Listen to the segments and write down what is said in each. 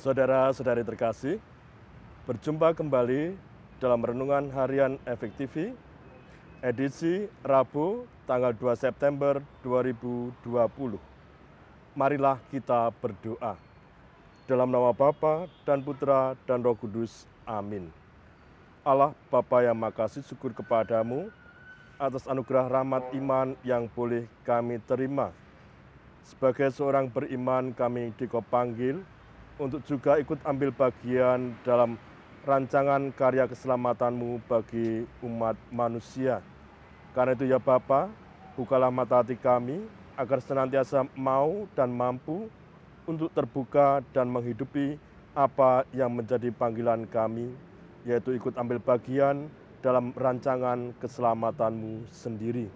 Saudara-saudari terkasih, berjumpa kembali dalam Renungan Harian Efek-TV, edisi Rabu tanggal 2 September 2020. Marilah kita berdoa. Dalam nama Bapa dan Putra dan Roh Kudus. Amin. Allah Bapa yang makasih syukur kepadamu atas anugerah rahmat iman yang boleh kami terima. Sebagai seorang beriman kami Diko panggil untuk juga ikut ambil bagian dalam rancangan karya keselamatanmu bagi umat manusia. Karena itu ya Bapa, bukalah mata hati kami agar senantiasa mau dan mampu untuk terbuka dan menghidupi apa yang menjadi panggilan kami, yaitu ikut ambil bagian dalam rancangan keselamatanmu sendiri.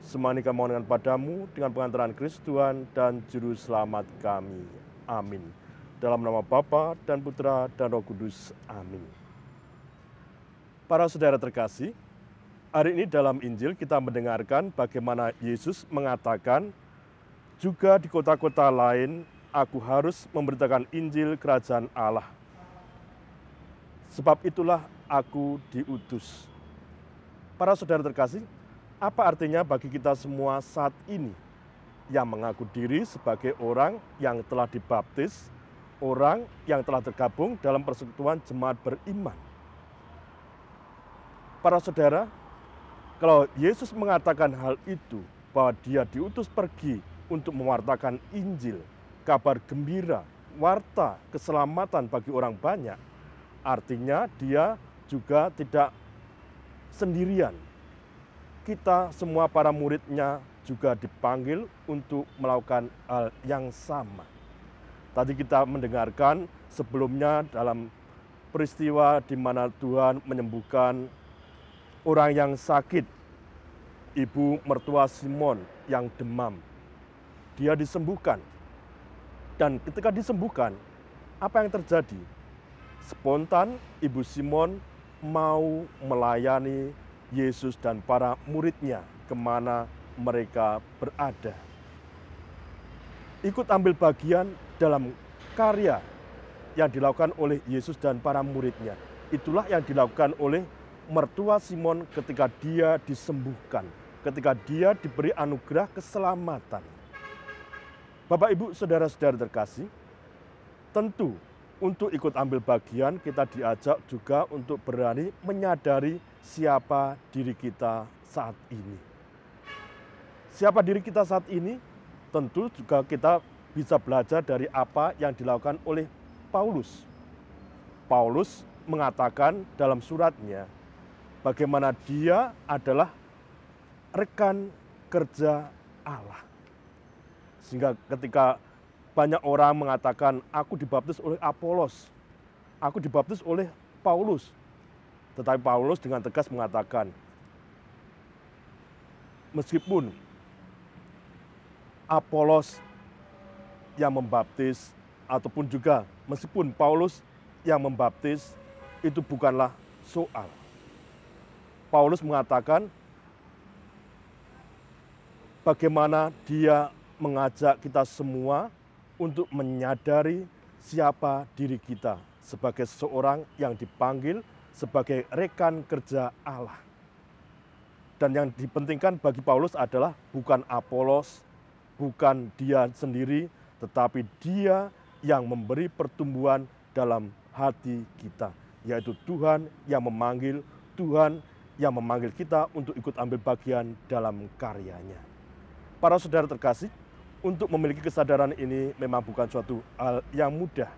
Semua ini kami mohon dengan padamu dengan pengantaran Kristus Tuhan dan Juru Selamat kami. Amin. Dalam nama Bapa dan Putra dan Roh Kudus. Amin. Para saudara terkasih, hari ini dalam Injil kita mendengarkan bagaimana Yesus mengatakan, juga di kota-kota lain aku harus memberitakan Injil Kerajaan Allah. Sebab itulah aku diutus. Para saudara terkasih, apa artinya bagi kita semua saat ini yang mengaku diri sebagai orang yang telah dibaptis, orang yang telah tergabung dalam persekutuan jemaat beriman? Para saudara, kalau Yesus mengatakan hal itu, bahwa dia diutus pergi untuk mewartakan Injil, kabar gembira, warta keselamatan bagi orang banyak, artinya dia juga tidak sendirian. Kita semua para muridnya juga dipanggil untuk melakukan hal yang sama. Tadi kita mendengarkan sebelumnya dalam peristiwa di mana Tuhan menyembuhkan orang yang sakit, ibu mertua Simon yang demam. Dia disembuhkan. Dan ketika disembuhkan, apa yang terjadi? Spontan ibu Simon mau melayani Yesus dan para muridnya kemana mereka berada. Ikut ambil bagian dalam karya yang dilakukan oleh Yesus dan para muridnya. Itulah yang dilakukan oleh mertua Simon ketika dia disembuhkan, ketika dia diberi anugerah keselamatan. Bapak, Ibu, saudara-saudara terkasih, tentu untuk ikut ambil bagian kita diajak juga untuk berani menyadari siapa diri kita saat ini. Siapa diri kita saat ini? Tentu juga kita bisa belajar dari apa yang dilakukan oleh Paulus. Paulus mengatakan dalam suratnya bagaimana dia adalah rekan kerja Allah. Sehingga ketika banyak orang mengatakan aku dibaptis oleh Apolos, aku dibaptis oleh Paulus. Tetapi Paulus dengan tegas mengatakan, meskipun Apolos yang membaptis, ataupun juga meskipun Paulus yang membaptis, itu bukanlah soal. Paulus mengatakan bagaimana dia mengajak kita semua untuk menyadari siapa diri kita sebagai seorang yang dipanggil sebagai rekan kerja Allah. Dan yang dipentingkan bagi Paulus adalah bukan Apolos, bukan dia sendiri, tetapi dia yang memberi pertumbuhan dalam hati kita, yaitu Tuhan yang memanggil, Tuhan yang memanggil kita untuk ikut ambil bagian dalam karyanya. Para saudara terkasih, untuk memiliki kesadaran ini memang bukan suatu hal yang mudah.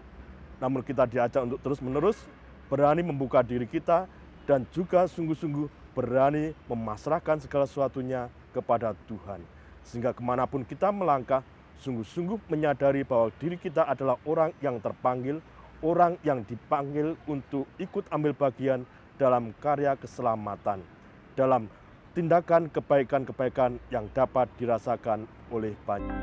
Namun kita diajak untuk terus-menerus berani membuka diri kita dan juga sungguh-sungguh berani memasrahkan segala sesuatunya kepada Tuhan. Sehingga kemanapun kita melangkah, sungguh-sungguh menyadari bahwa diri kita adalah orang yang terpanggil, orang yang dipanggil untuk ikut ambil bagian dalam karya keselamatan, dalam tindakan kebaikan-kebaikan yang dapat dirasakan oleh banyak.